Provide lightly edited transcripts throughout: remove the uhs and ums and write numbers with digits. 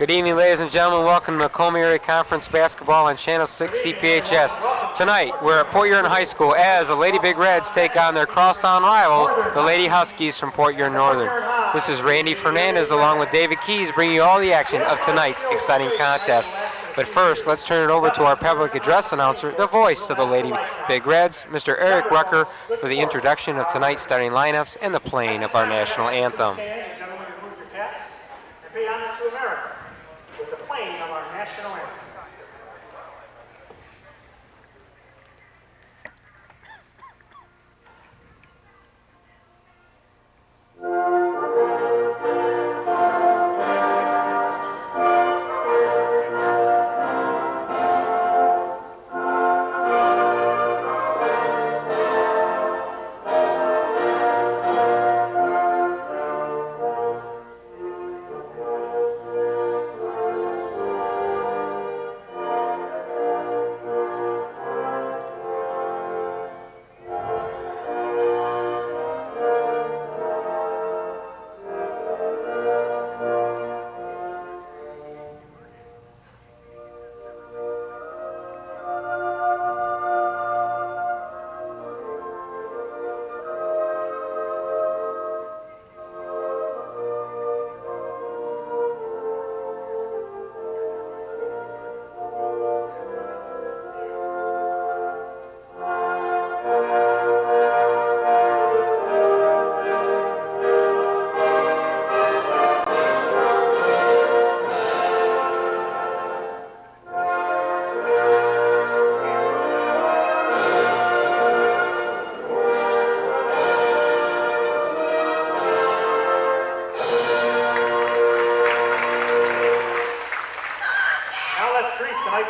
Good evening, ladies and gentlemen. Welcome to Macomb Area Conference Basketball on Channel 6 CPHS. Tonight, we're at Port Huron High School as the Lady Big Reds take on their crosstown rivals, the Lady Huskies from Port Huron Northern. This is Randy Fernandez along with David Keys bringing you all the action of tonight's exciting contest. But first, let's turn it over to our public address announcer, the voice of the Lady Big Reds, Mr. Eric Rucker, for the introduction of tonight's starting lineups and the playing of our national anthem. Pay homage to America with the playing of our national anthem.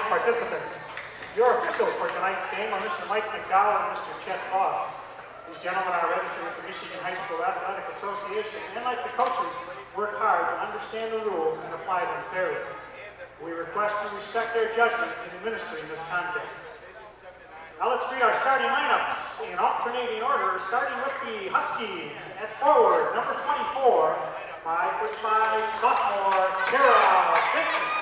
Participants. Your officials for tonight's game are Mr. Mike McDowell and Mr. Chet Voss. These gentlemen are registered with the Michigan High School Athletic Association and, like the coaches, work hard to understand the rules and apply them fairly. We request you respect their judgment in administering this contest. Now let's greet our starting lineups in alternating order, starting with the Huskies at forward, number 24, 5'5" sophomore, Tara Vincent.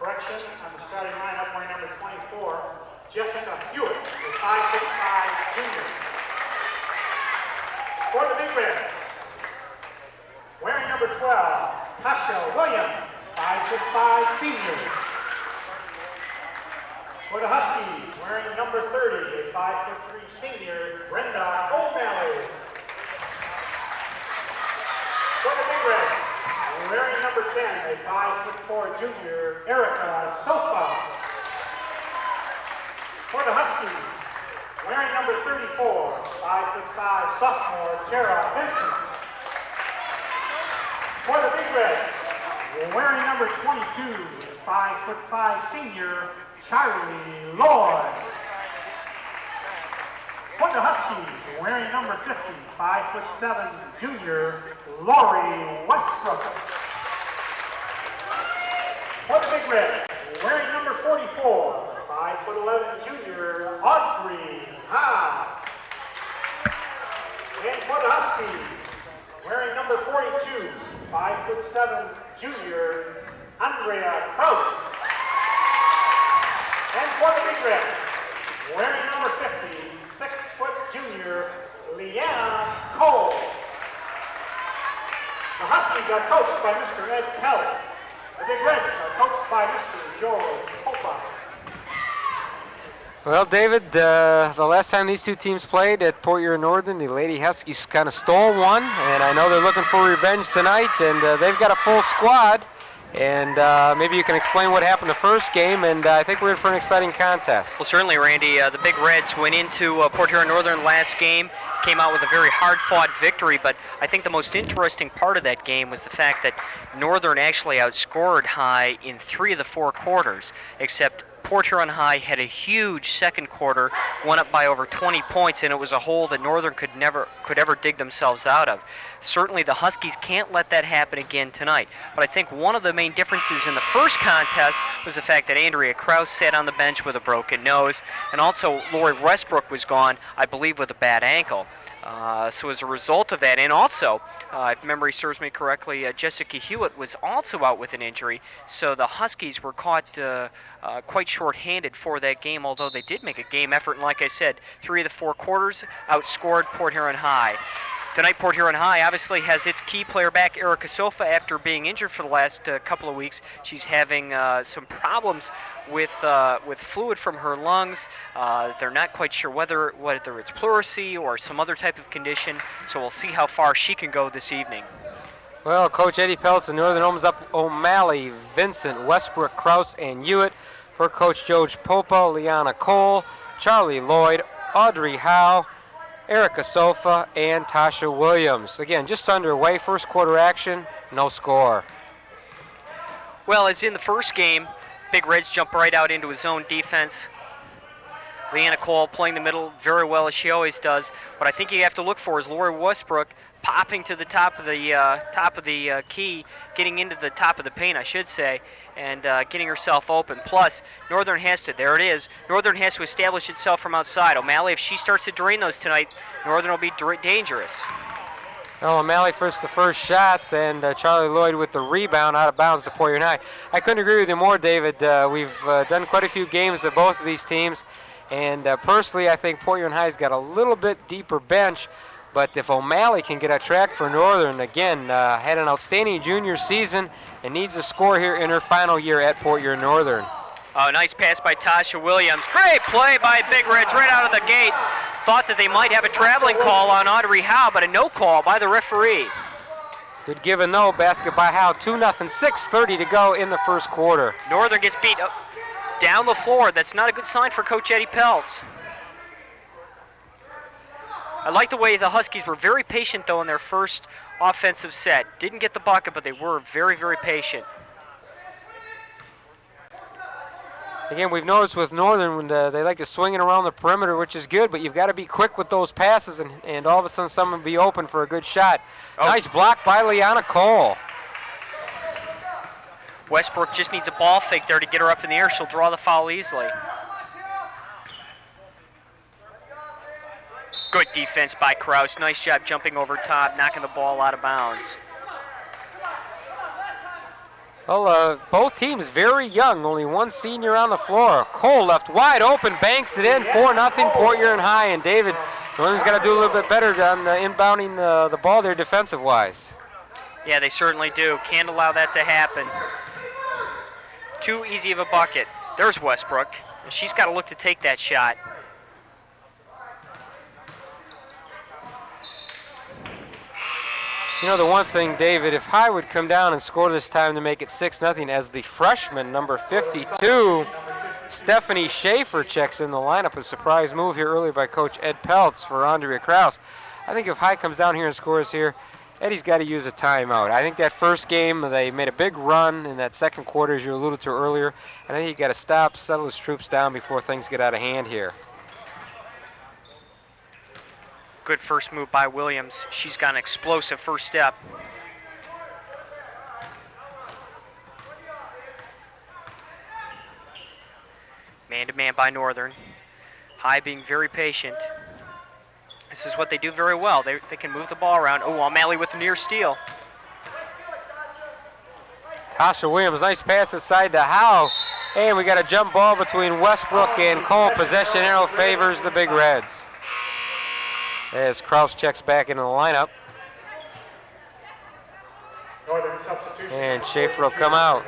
Correction on the starting lineup, wearing number 24, Jessica Hewitt, a 5'5" junior. For the Big Reds, wearing number 12, Tasha Williams, 5'5" senior. For the Huskies, wearing number 30, a 5'3" senior, Brenda O'Malley. For the Big Reds, wearing number 10, a 5'4" junior, Erica Sofa. For the Huskies, wearing number 34, 5'5" sophomore, Tara Vincent. For the Big Reds, wearing number 22, 5'5" senior, Charlie Lloyd. For the Huskies, wearing number 50, 5'7" junior, Lori Westbrook. For the Big Reds, wearing number 44, 5'11" junior, Audrey Ha. And for the Huskies, wearing number 42, 5'7" junior, Andrea Kraus. And for the Big Reds, wearing number 50, 6' junior, Leanna Cole. The Huskies are coached by Mr. Ed Kelly. The Big Reds are coached by Mr. George Popa. Well, David, the last time these two teams played at Port Huron Northern, the Lady Huskies kind of stole one, and I know they're looking for revenge tonight, and they've got a full squad. And maybe you can explain what happened the first game, and I think we're in for an exciting contest. Well, certainly, Randy. The Big Reds went into Port Huron Northern last game, came out with a very hard-fought victory, but I think the most interesting part of that game was the fact that Northern actually outscored High in 3 of the 4 quarters, except Port Huron High had a huge second quarter, went up by over 20 points, and it was a hole that Northern could ever dig themselves out of. Certainly the Huskies can't let that happen again tonight. But I think one of the main differences in the first contest was the fact that Andrea Krause sat on the bench with a broken nose, and also Lori Westbrook was gone, I believe, with a bad ankle. So as a result of that, and also, if memory serves me correctly, Jessica Hewitt was also out with an injury, so the Huskies were caught quite short-handed for that game, although they did make a game effort, and like I said, 3 of the 4 quarters outscored Port Huron High. Tonight, Port Huron High obviously has its key player back, Erica Sofa, after being injured for the last couple of weeks. She's having some problems with fluid from her lungs. They're not quite sure whether it's pleurisy or some other type of condition, so we'll see how far she can go this evening. Well, Coach Eddie Peltz and Northern opens up O'Malley, Vincent, Westbrook, Krause, and Hewitt. For Coach George Popa, Liana Cole, Charlie Lloyd, Audrey Howe, Erica Sofa, and Tasha Williams. Again, just underway, first quarter action, no score. Well, as in the first game, Big Reds jump right out into his zone defense. Leanna Cole playing the middle very well, as she always does. What I think you have to look for is Lori Westbrook popping to the top of the key, getting into the top of the paint, I should say, and getting herself open. Plus, Northern has to establish itself from outside. O'Malley, if she starts to drain those tonight, Northern will be dangerous. Well, O'Malley first the first shot, and Charlie Lloyd with the rebound out of bounds to Port Huron High. I couldn't agree with you more, David. We've done quite a few games of both of these teams, and personally, I think Port Huron High's got a little bit deeper bench. But if O'Malley can get a track for Northern, again, had an outstanding junior season and needs a score here in her final year at Port Huron Northern. Oh, nice pass by Tasha Williams. Great play by Big Reds right out of the gate. Thought that they might have a traveling call on Audrey Howe, but a no call by the referee. Good give and no, basket by Howe, 2-0, 6:30 to go in the first quarter. Northern gets beat down the floor. That's not a good sign for Coach Eddie Peltz. I like the way the Huskies were very patient, though, in their first offensive set. Didn't get the bucket, but they were very, very patient. Again, we've noticed with Northern, when they like to swing it around the perimeter, which is good, but you've got to be quick with those passes, and all of a sudden someone will be open for a good shot. Oh. Nice block by Liana Cole. Westbrook just needs a ball fake there to get her up in the air. She'll draw the foul easily. Good defense by Krause. Nice job jumping over top, knocking the ball out of bounds. Well, both teams very young, only one senior on the floor. Cole left wide open, banks it in, 4-0 Port Huron High, and David, Northern's got to do a little bit better on inbounding the ball there defensive-wise. Yeah, they certainly do. Can't allow that to happen. Too easy of a bucket. There's Westbrook. She's got to look to take that shot. You know, the one thing, David, if High would come down and score this time to make it 6-0 as the freshman, number 52, Stephanie Schaefer checks in the lineup. A surprise move here early by Coach Ed Peltz for Andrea Krause. I think if High comes down here and scores here, Eddie's got to use a timeout. I think that first game, they made a big run in that second quarter, as you alluded to earlier, and I think you got to stop, settle his troops down before things get out of hand here. Good first move by Williams. She's got an explosive first step. Man-to-man by Northern. High being very patient. This is what they do very well. They can move the ball around. Oh, O'Malley with the near steal. Tasha Williams, nice pass aside to Howe. And we got a jump ball between Westbrook and Cole. Possession arrow favors the Big Reds. As Krause checks back into the lineup. And Schaefer will come out.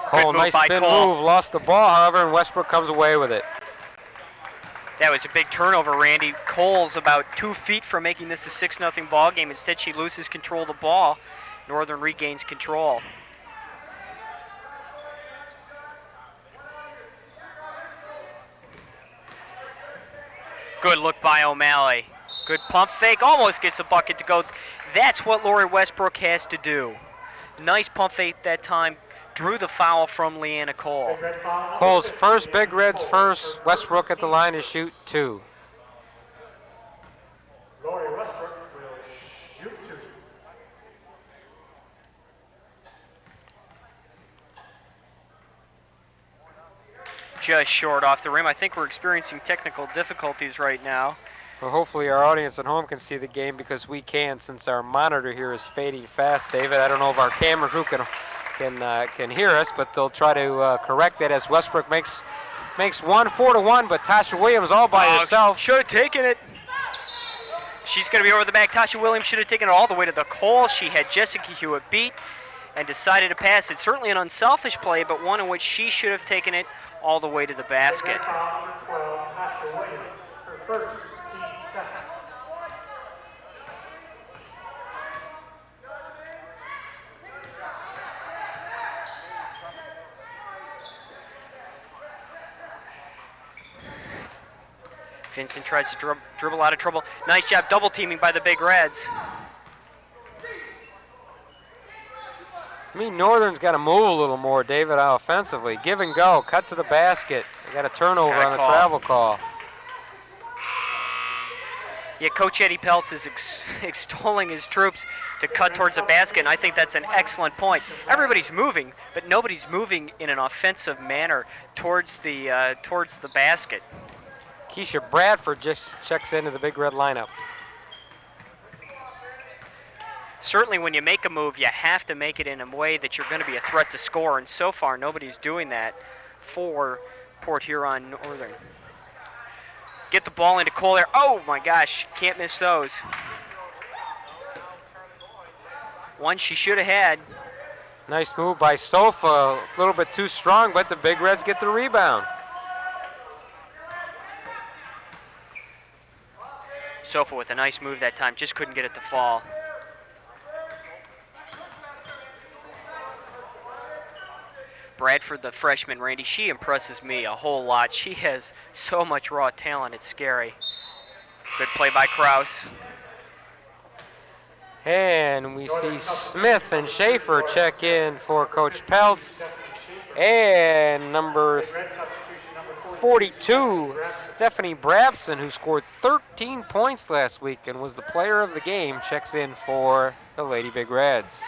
Cole, nice spin move, lost the ball, however, and Westbrook comes away with it. That was a big turnover, Randy. Cole's about 2 feet from making this a 6-0 ball game. Instead, she loses control of the ball. Northern regains control. Good look by O'Malley. Good pump fake, almost gets the bucket to go. That's what Lori Westbrook has to do. Nice pump fake that time. Drew the foul from Leanna Cole. Cole's first, Big Reds first. Westbrook at the line to shoot 2. Lori Westbrook will shoot 2. Just short off the rim. I think we're experiencing technical difficulties right now. Well, hopefully our audience at home can see the game because we can, since our monitor here is fading fast, David. I don't know if our camera crew can hear us, but they'll try to correct that as Westbrook makes one 4-1, but Tasha Williams all by herself. Should have taken it. She's going to be over the back. Tasha Williams should have taken it all the way to the Cole. She had Jessica Hewitt beat and decided to pass it. Certainly an unselfish play, but one in which she should have taken it all the way to the basket. Tasha Williams, her first, team second. Vincent tries to dribble out of trouble. Nice job double teaming by the Big Reds. To me, Northern's got to move a little more, David, offensively. Give and go, cut to the basket. They got a turnover on the travel call. Yeah, Coach Eddie Peltz is extolling his troops to cut towards the basket, and I think that's an excellent point. Everybody's moving, but nobody's moving in an offensive manner towards the basket. Keisha Bradford just checks into the Big Red lineup. Certainly when you make a move, you have to make it in a way that you're going to be a threat to score, and so far nobody's doing that for Port Huron Northern. Get the ball into Cole there. Oh my gosh, can't miss those. One she should have had. Nice move by Sofa, a little bit too strong, but the Big Reds get the rebound. Sofa with a nice move that time, just couldn't get it to fall. Bradford, the freshman, Randy, she impresses me a whole lot. She has so much raw talent, it's scary. Good play by Kraus. And we see Smith and Schaefer check in for Coach Peltz. And number 42, Stephanie Brabson, who scored 13 points last week and was the player of the game, checks in for the Lady Big Reds.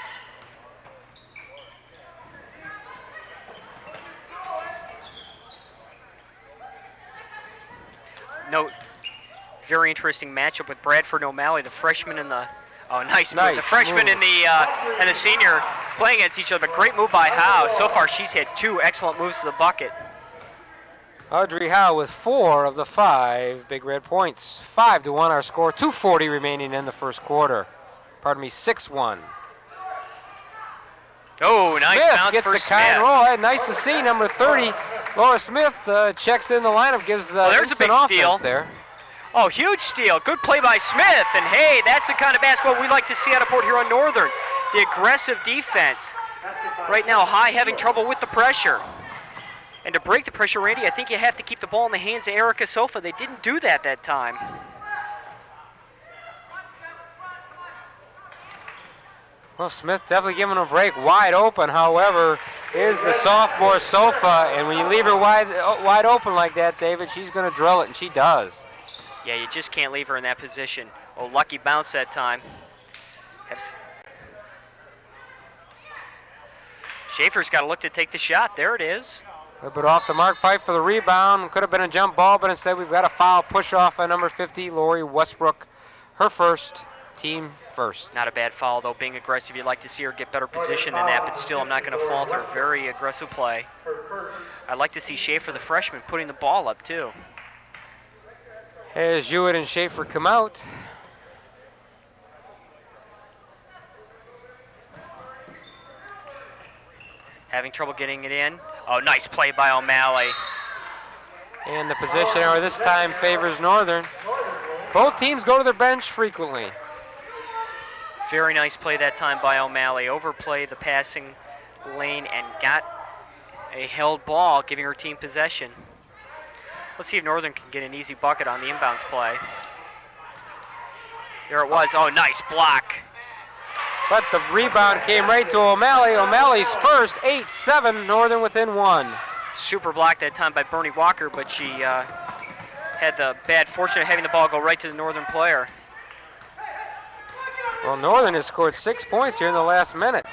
No, very interesting matchup with Bradford and O'Malley, the freshman and the nice move. The freshman and the senior playing against each other. But great move by Howe. So far, she's had 2 excellent moves to the bucket. Audrey Howe with 4 of the 5 Big Red points. 5-1 our score. 2:40 remaining in the first quarter. Pardon me, 6-1. Oh, nice Smith bounce gets for the Smith. kind roll. Nice to see. Number 30, Laura Smith checks in the lineup, gives there's a big steal there. Oh, huge steal. Good play by Smith. And hey, that's the kind of basketball we like to see out of Port Huron Northern. The aggressive defense. Right now, High having trouble with the pressure. And to break the pressure, Randy, I think you have to keep the ball in the hands of Erica Sofa. They didn't do that time. Well, Smith definitely giving a break. Wide open, however, is the sophomore Sofa. And when you leave her wide open like that, David, she's going to drill it, and she does. Yeah, you just can't leave her in that position. Oh, lucky bounce that time. Schaefer's got to look to take the shot. There it is. A little bit off the mark, fight for the rebound. Could have been a jump ball, but instead we've got a foul push off on number 50, Lori Westbrook. Her first, team first. Not a bad foul, though. Being aggressive, you'd like to see her get better position than that, but still, I'm not going to falter. Very aggressive play. I'd like to see Schaefer, the freshman, putting the ball up, too. As Hewitt and Schaefer come out. Having trouble getting it in. Oh, nice play by O'Malley. And the position error this time favors Northern. Both teams go to their bench frequently. Very nice play that time by O'Malley. Overplayed the passing lane and got a held ball, giving her team possession. Let's see if Northern can get an easy bucket on the inbounds play. There it was. Oh, nice block. But the rebound came right to O'Malley. O'Malley's first, 8-7, Northern within 1. Super block that time by Bernie Walker, but she had the bad fortune of having the ball go right to the Northern player. Well, Northern has scored 6 points here in the last minute.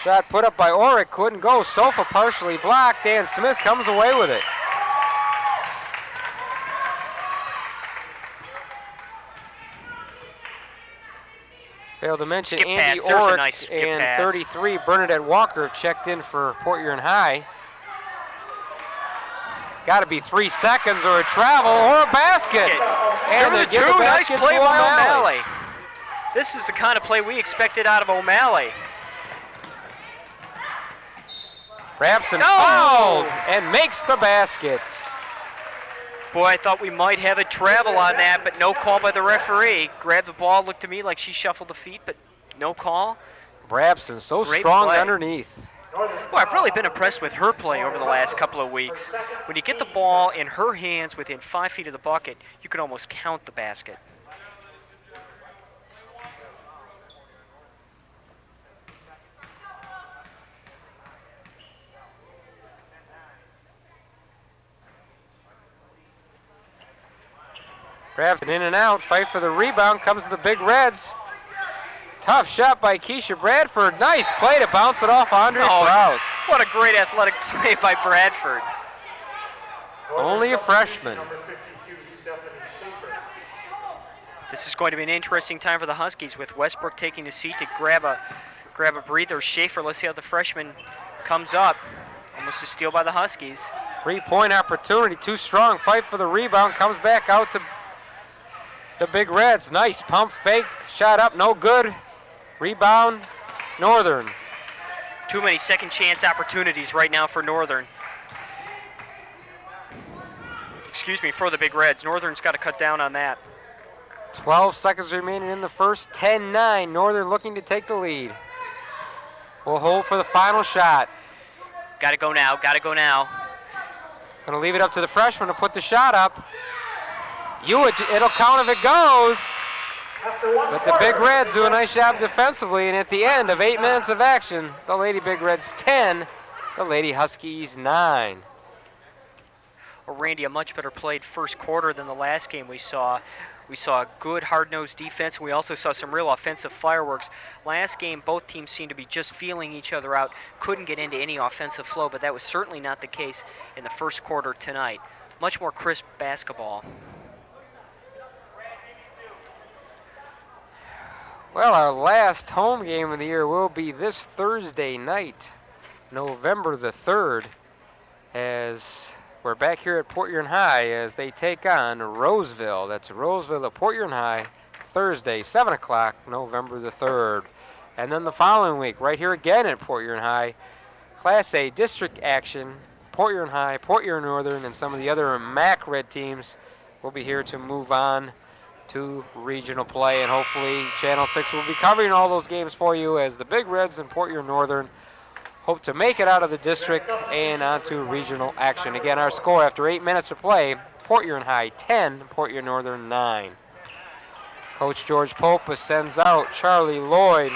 Shot put up by Orick, couldn't go. Sofa partially blocked. Dan Smith comes away with it. Failed to mention Skip Andy pass. There's a Orick nice skip and pass. 33, Bernadette Walker checked in for Port Huron High. Got to be 3 seconds or a travel or a basket. And There they the give the two. Nice basket play to by O'Malley. O'Malley. This is the kind of play we expected out of O'Malley. Rabson No! fouled and makes the basket. Boy, I thought we might have a travel on that, but no call by the referee. Grabbed the ball, looked to me like she shuffled the feet, but no call. Rabson so Great strong play. underneath. Boy, I've really been impressed with her play over the last couple of weeks. When you get the ball in her hands within 5 feet of the bucket, you can almost count the basket. Rabson in and out, fight for the rebound, comes to the Big Reds. Tough shot by Keisha Bradford. Nice play to bounce it off Andrea Krause. What a great athletic play by Bradford. Only a freshman. This is going to be an interesting time for the Huskies with Westbrook taking a seat to grab a breather. Schaefer, let's see how the freshman comes up. Almost a steal by the Huskies. 3-point opportunity, too strong. Fight for the rebound, comes back out to the Big Reds. Nice pump fake, shot up, no good. Rebound, Northern. Too many second chance opportunities right now for Northern. Excuse me, for the Big Reds. Northern's got to cut down on that. 12 seconds remaining in the first, 10-9. Northern looking to take the lead. We'll hold for the final shot. Got to go now, got to go now. Gonna leave it up to the freshman to put the shot up. It'll count if it goes. But the Big Reds do a nice job defensively, and at the end of 8 minutes of action, the Lady Big Reds 10, the Lady Huskies 9. Well, Randy, a much better played first quarter than the last game we saw. We saw a good hard-nosed defense, and we also saw some real offensive fireworks. Last game, both teams seemed to be just feeling each other out, couldn't get into any offensive flow, but that was certainly not the case in the first quarter tonight. Much more crisp basketball. Well, our last home game of the year will be this Thursday night, November the 3rd, as we're back here at Port Huron High as they take on Roseville. That's Roseville at Port Huron High, Thursday, 7 o'clock, November the 3rd. And then the following week, right here again at Port Huron High, Class A district action, Port Huron High, Port Huron Northern, and some of the other MAC Red teams will be here to move on to regional play. And hopefully Channel 6 will be covering all those games for you as the Big Reds and Port Huron Northern hope to make it out of the district and onto regional action. Again, our score after 8 minutes of play, Port Huron High 10, Port Huron Northern 9. Coach George Popa sends out Charlie Lloyd,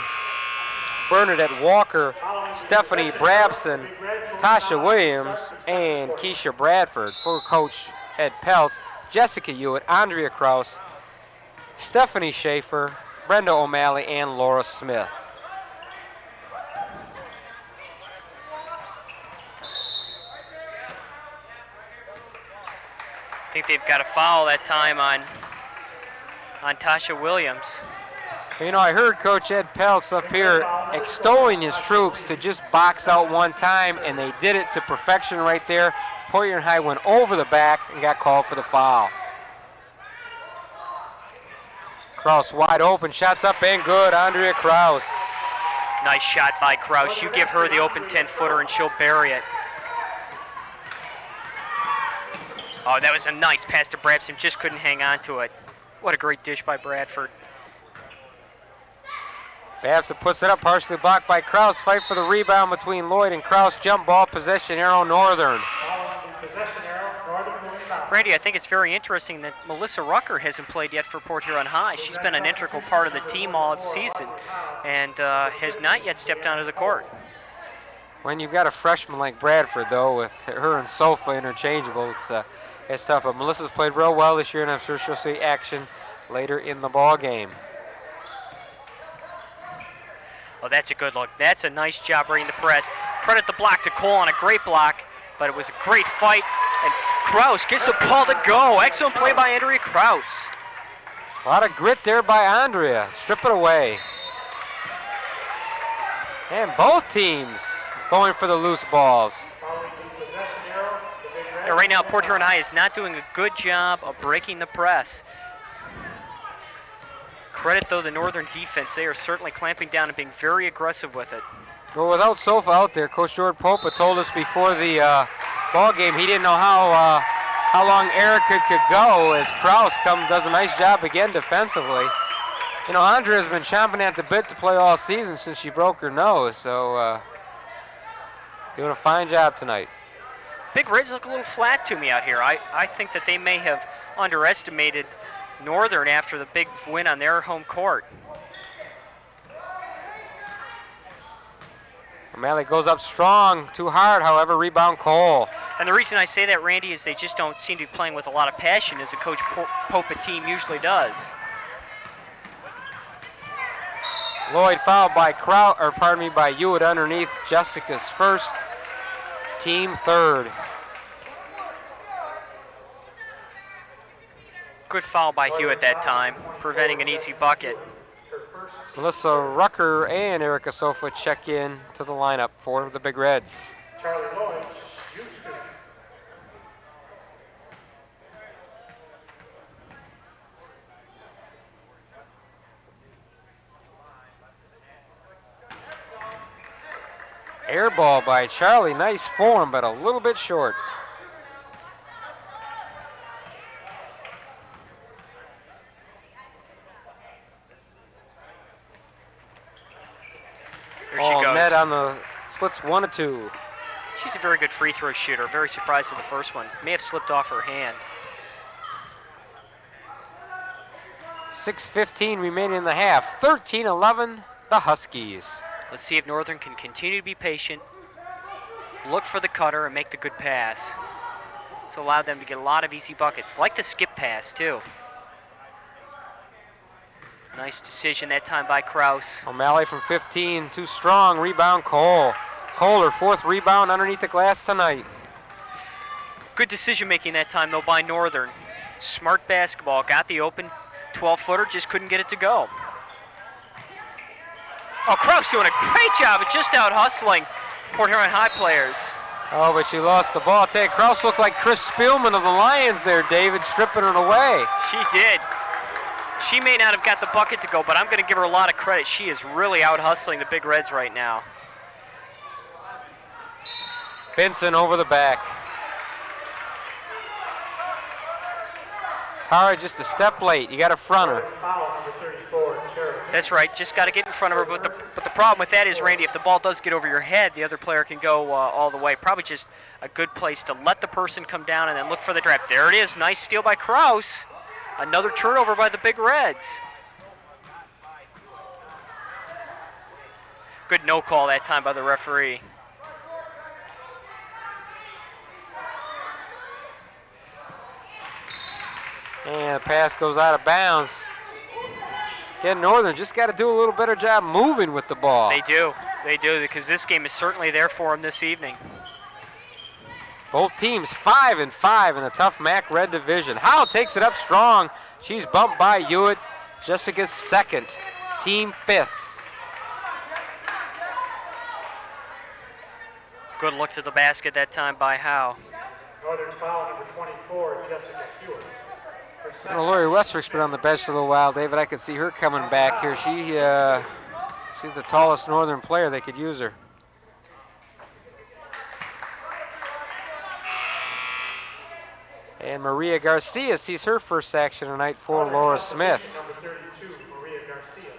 Bernadette Walker, Stephanie Brabson, Tasha Williams, and Keisha Bradford. For Coach Ed Peltz, Jessica Hewitt, Andrea Krause, Stephanie Schaefer, Brenda O'Malley, and Laura Smith. I think they've got a foul that time on Tasha Williams. You know, I heard Coach Ed Peltz up here extolling his troops to just box out one time, and they did it to perfection right there. Port Huron High went over the back and got called for the foul. Krause wide open, shots up and good, Andrea Krause. Nice shot by Krause. You give her the open 10-footer and she'll bury it. Oh, that was a nice pass to Brabson, just couldn't hang on to it. What a great dish by Bradford. Babson puts it up, partially blocked by Krause. Fight for the rebound between Lloyd and Krause. Jump ball, possession arrow, Northern. Randy, I think it's very interesting that Melissa Rucker hasn't played yet for Port Huron High. She's been an integral part of the team all season and has not yet stepped onto the court. When you've got a freshman like Bradford, though, with her and Sofa interchangeable, it's tough. But Melissa's played real well this year, and I'm sure she'll see action later in the ball game. Oh, that's a good look. That's a nice job bringing the press. Credit the block to Cole on a great block, but it was a great fight. And Kraus gets the ball to go. Excellent play by Andrea Kraus. A lot of grit there by Andrea. Strip it away. And both teams going for the loose balls. And right now, Port Huron High is not doing a good job of breaking the press. Credit, though, the Northern defense. They are certainly clamping down and being very aggressive with it. Well, without Sofa out there, Coach Jordan Popa told us before the ball game he didn't know how long Erica could go as Kraus does a nice job again defensively. You know, Andrea has been chomping at the bit to play all season since she broke her nose, so doing a fine job tonight. Big Reds look a little flat to me out here. I think that they may have underestimated Northern after the big win on their home court. O'Malley goes up strong, too hard, however, rebound Cole. And the reason I say that, Randy, is they just don't seem to be playing with a lot of passion as a Coach Popa team usually does. Lloyd fouled by by Hewitt underneath. Jessica's first, team third. Good foul by Hewitt that time, preventing an easy bucket. Melissa Rucker and Erica Sofa check in to the lineup for the Big Reds. Charlie Lloyd, Houston. Air ball by Charlie. Nice form, but a little bit short. There she goes. Net on the splits 1-2. She's a very good free throw shooter. Very surprised at the first one. May have slipped off her hand. 6:15 remaining in the half. 13-11, the Huskies. Let's see if Northern can continue to be patient, look for the cutter, and make the good pass. It's allowed them to get a lot of easy buckets, like the skip pass, too. Nice decision that time by Kraus. O'Malley from 15, too strong. Rebound Cole. Cole, her fourth rebound underneath the glass tonight. Good decision making that time, though, by Northern. Smart basketball. Got the open 12-footer, just couldn't get it to go. Oh, Kraus doing a great job of just out hustling Port Huron High players. Oh, but she lost the ball. Take Kraus looked like Chris Spielman of the Lions there, David, stripping it away. She did. She may not have got the bucket to go, but I'm going to give her a lot of credit. She is really out hustling the Big Reds right now. Vincent over the back. Tara just a step late. You got to front her. That's right. Just got to get in front of her. But the problem with that is, Randy, if the ball does get over your head, the other player can go all the way. Probably just a good place to let the person come down and then look for the trap. There it is. Nice steal by Kraus. Another turnover by the Big Reds. Good no call that time by the referee. And the pass goes out of bounds. Again, Northern just got to do a little better job moving with the ball. They do, because this game is certainly there for them this evening. Both teams 5-5 in a tough MAC Red division. Howe takes it up strong. She's bumped by Hewitt. Jessica's second, team fifth. Good look to the basket that time by Howe. Northern's foul number 24, Jessica Hewitt. You know, Lori Westbrook's been on the bench a little while, David. I could see her coming back here. She's the tallest Northern player. They could use her. And Maria Garcia sees her first action tonight for Laura Smith. Number 32, Maria Garcia.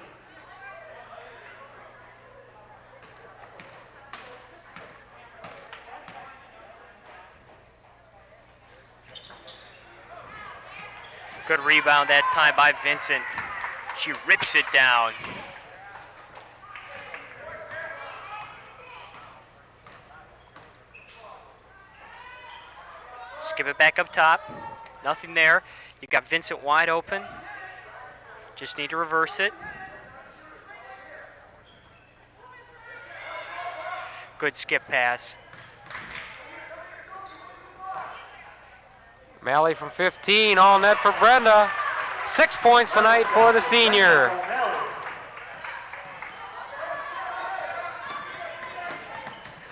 Good rebound that time by Vincent. She rips it down. Skip it back up top. Nothing there. You got Vincent wide open. Just need to reverse it. Good skip pass. Malley from 15, all net for Brenda. 6 points tonight for the senior.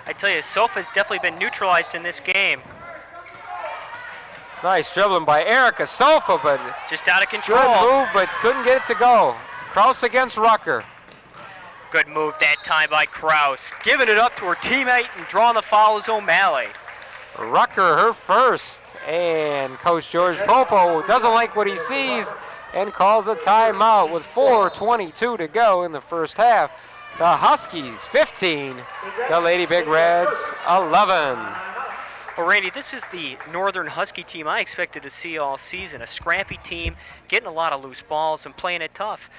I tell you, Sofa's definitely been neutralized in this game. Nice dribbling by Erica Sofa, but Just out of control. good move, but couldn't get it to go. Kraus against Rucker. Good move that time by Kraus. Giving it up to her teammate and drawing the foul is O'Malley. Rucker, her first. And Coach George Popo doesn't like what he sees and calls a timeout with 4:22 to go in the first half. The Huskies 15, the Lady Big Reds 11. Well, Randy, this is the Northern Husky team I expected to see all season. A scrappy team, getting a lot of loose balls and playing it tough.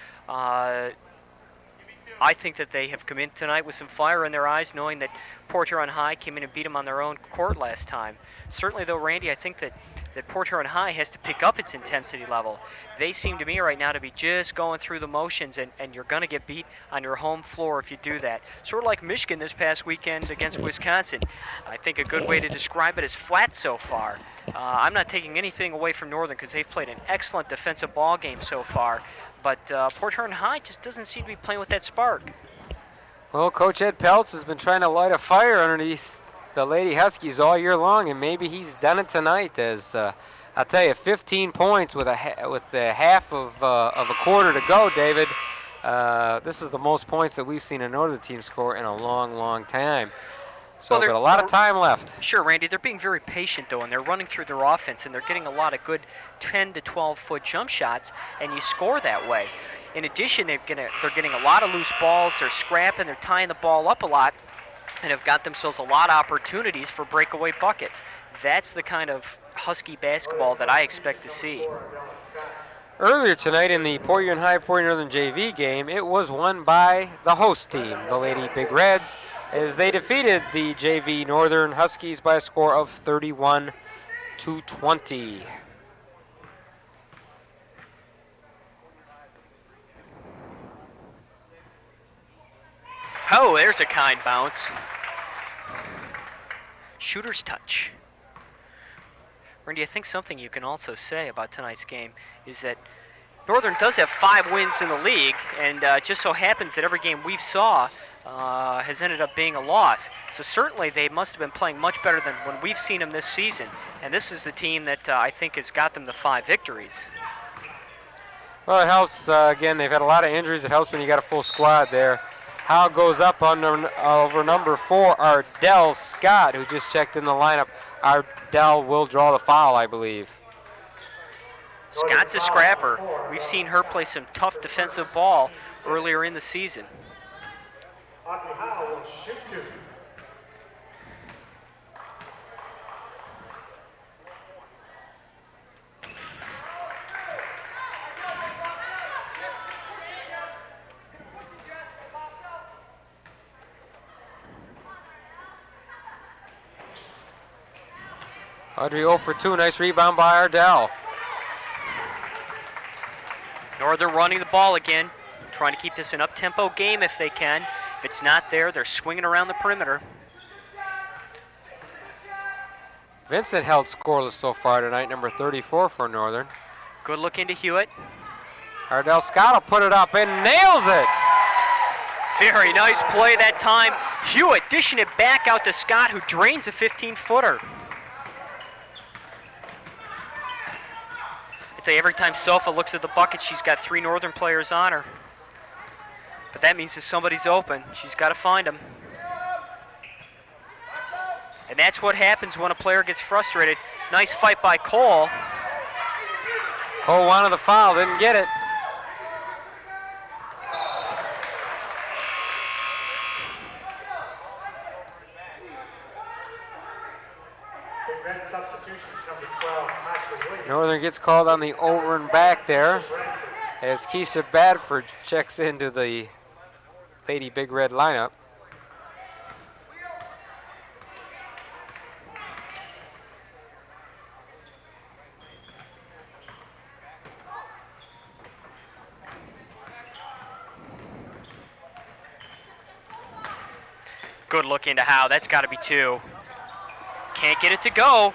I think that they have come in tonight with some fire in their eyes, knowing that Port Huron High came in and beat them on their own court last time. Certainly, though, Randy, I think that Port Huron High has to pick up its intensity level. They seem to me right now to be just going through the motions, and you're going to get beat on your home floor if you do that. Sort of like Michigan this past weekend against Wisconsin. I think a good way to describe it is flat so far. I'm not taking anything away from Northern because they've played an excellent defensive ball game so far. But Port Huron High just doesn't seem to be playing with that spark. Well, Coach Ed Peltz has been trying to light a fire underneath the Lady Huskies all year long, and maybe he's done it tonight. As I'll tell you, 15 points with the half of a quarter to go, David. This is the most points that we've seen a Northern team score in a long, long time. So, Well, but a lot of time left. Sure, Randy, they're being very patient, though, and they're running through their offense, and they're getting a lot of good 10 to 12-foot jump shots, and you score that way. In addition, they're getting a lot of loose balls. They're scrapping. They're tying the ball up a lot, and have got themselves a lot of opportunities for breakaway buckets. That's the kind of Husky basketball that I expect to see. Earlier tonight in the Port Huron High Port Huron Northern JV game, it was won by the host team, the Lady Big Reds, as they defeated the JV Northern Huskies by a score of 31-20. Oh, there's a kind bounce. Shooter's touch. Randy, I think something you can also say about tonight's game is that Northern does have 5 wins in the league, and just so happens that every game we saw has ended up being a loss. So certainly they must have been playing much better than when we've seen them this season. And this is the team that I think has got them the 5 victories. Well, it helps. Again, they've had a lot of injuries. It helps when you got a full squad there. Howe goes up over number 4, Ardell Scott, who just checked in the lineup. Ardell will draw the foul, I believe. Scott's a scrapper. We've seen her play some tough defensive ball earlier in the season. Audrey Howe will shoot 2. Audrey 0 for 2. Nice rebound by Ardell. Northern running the ball again, trying to keep this an up-tempo game if they can. If it's not there, they're swinging around the perimeter. Vincent held scoreless so far tonight, number 34 for Northern. Good look into Hewitt. Ardell Scott will put it up and nails it. Very nice play that time. Hewitt dishing it back out to Scott, who drains a 15-footer. I tell you, every time Sofa looks at the bucket, she's got 3 Northern players on her. But that means that somebody's open. She's got to find them. And that's what happens when a player gets frustrated. Nice fight by Cole. Cole wanted the foul, didn't get it. Big Red substitute substitutions, number 12, Ashley Williams. Northern gets called on the over and back there as Keisha Badford checks into the Lady Big Red lineup. Good look into Howe. That's got to be 2. Can't get it to go.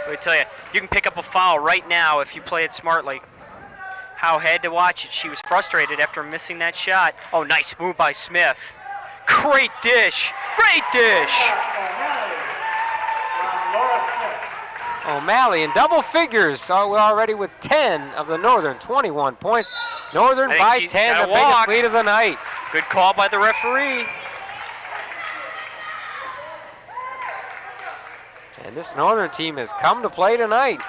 Let me tell you, you can pick up a foul right now if you play it smartly. Howe had to watch it. She was frustrated after missing that shot. Oh, nice move by Smith. Great dish. Great dish. O'Malley in double figures already with 10 of the Northern 21 points. Northern by 10, the biggest lead of the night. Good call by the referee. And this Northern team has come to play tonight.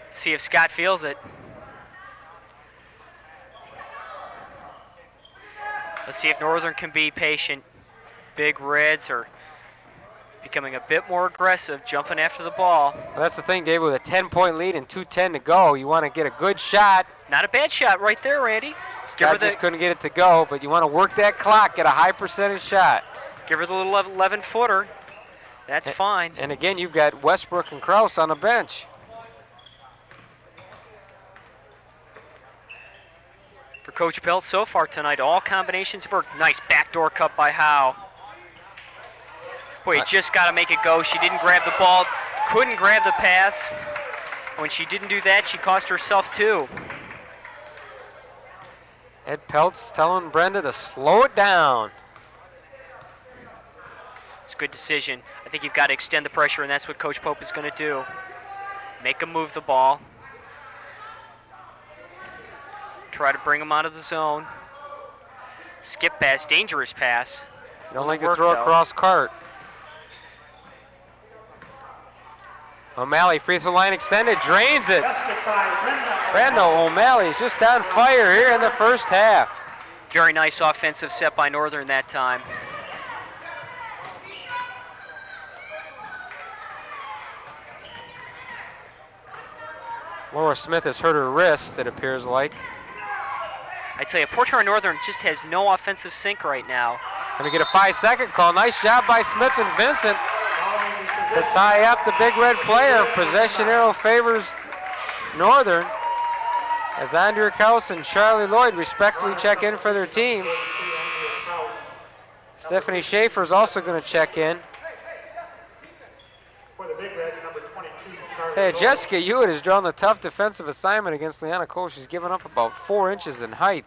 See if Scott feels it. Let's see if Northern can be patient. Big Reds are becoming a bit more aggressive, jumping after the ball. Well, that's the thing, David, with a 10-point lead and 2:10 to go, you want to get a good shot. Not a bad shot right there, Randy. Scott just couldn't get it to go, but you want to work that clock, get a high percentage shot. Give her the little 11-footer. That's fine. And again, you've got Westbrook and Kraus on the bench. For Coach Belt so far tonight, all combinations have worked. Nice backdoor cut by Howe. Boy, you just got to make it go. She didn't grab the ball, couldn't grab the pass. When she didn't do that, she cost herself 2. Ed Peltz telling Brenda to slow it down. It's a good decision. I think you've got to extend the pressure, and that's what Coach Pope is going to do. Make them move the ball. Try to bring them out of the zone. Skip pass, dangerous pass. You don't like to throw a cross cart. O'Malley, free throw line extended, drains it. Brenda O'Malley is just on fire here in the first half. Very nice offensive set by Northern that time. Laura Smith has hurt her wrist, it appears like. I tell you, Port Huron Northern just has no offensive sync right now. Gonna get a 5-second call. Nice job by Smith and Vincent to tie up the Big Red player. Possession arrow favors Northern as Andrea Kraus and Charlie Lloyd respectfully check in for their teams. Stephanie Schaefer is also going to check in. For the Big Reds, number 22, Charlie Hey, Lloyd. Jessica Hewitt has drawn the tough defensive assignment against Leanna Cole. She's given up about 4 inches in height.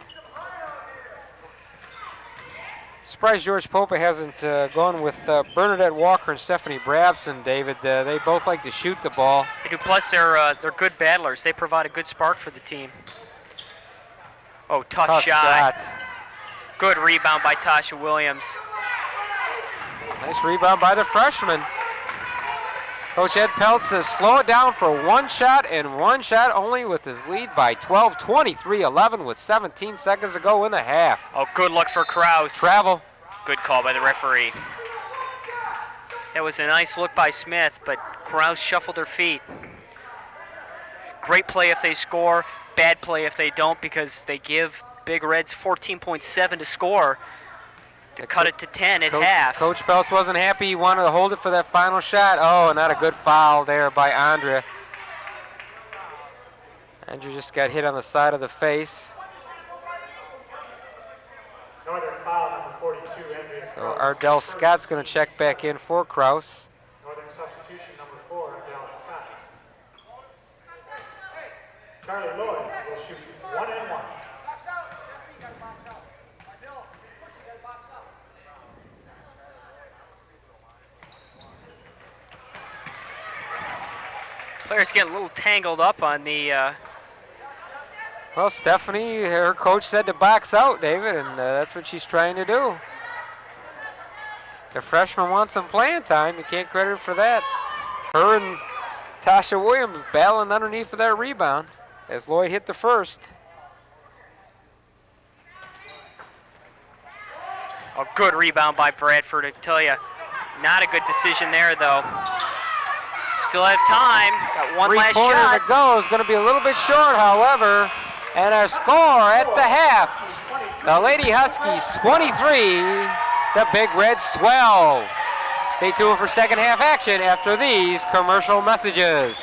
Surprised George Pope hasn't gone with Bernadette Walker and Stephanie Brabson, David. They both like to shoot the ball. They do, plus they're good battlers. They provide a good spark for the team. Oh, tough shot. Good rebound by Tasha Williams. Nice rebound by the freshman. Coach Ed Peltz says slow it down for one shot and one shot only with his lead by 12, 23-11 with 17 seconds to go in the half. Oh, good luck for Kraus. Travel. Good call by the referee. That was a nice look by Smith, but Kraus shuffled her feet. Great play if they score, bad play if they don't, because they give Big Reds 14.7 to score. To cut it to 10 at half. Coach Peltz wasn't happy. He wanted to hold it for that final shot. Oh, not a good foul there by Andrea. Andrea just got hit on the side of the face. Northern foul, number 42, Andrea So Kraus. Ardell Scott's going to check back in for Kraus. Northern substitution, number 4, Adele Scott. Charlie Lloyd will shoot 1 and 1. Players get a little tangled up on the... Well, Stephanie, her coach said to box out, David, and that's what she's trying to do. The freshman wants some playing time. You can't credit her for that. Her and Tasha Williams battling underneath for that rebound as Lloyd hit the first. A good rebound by Bradford, I tell you. Not a good decision there, though. Still have time. Got one last Three-pointer shot. to go is going to be a little bit short, however. And our score at the half, the Lady Huskies 23, the Big Reds 12. Stay tuned for second half action after these commercial messages.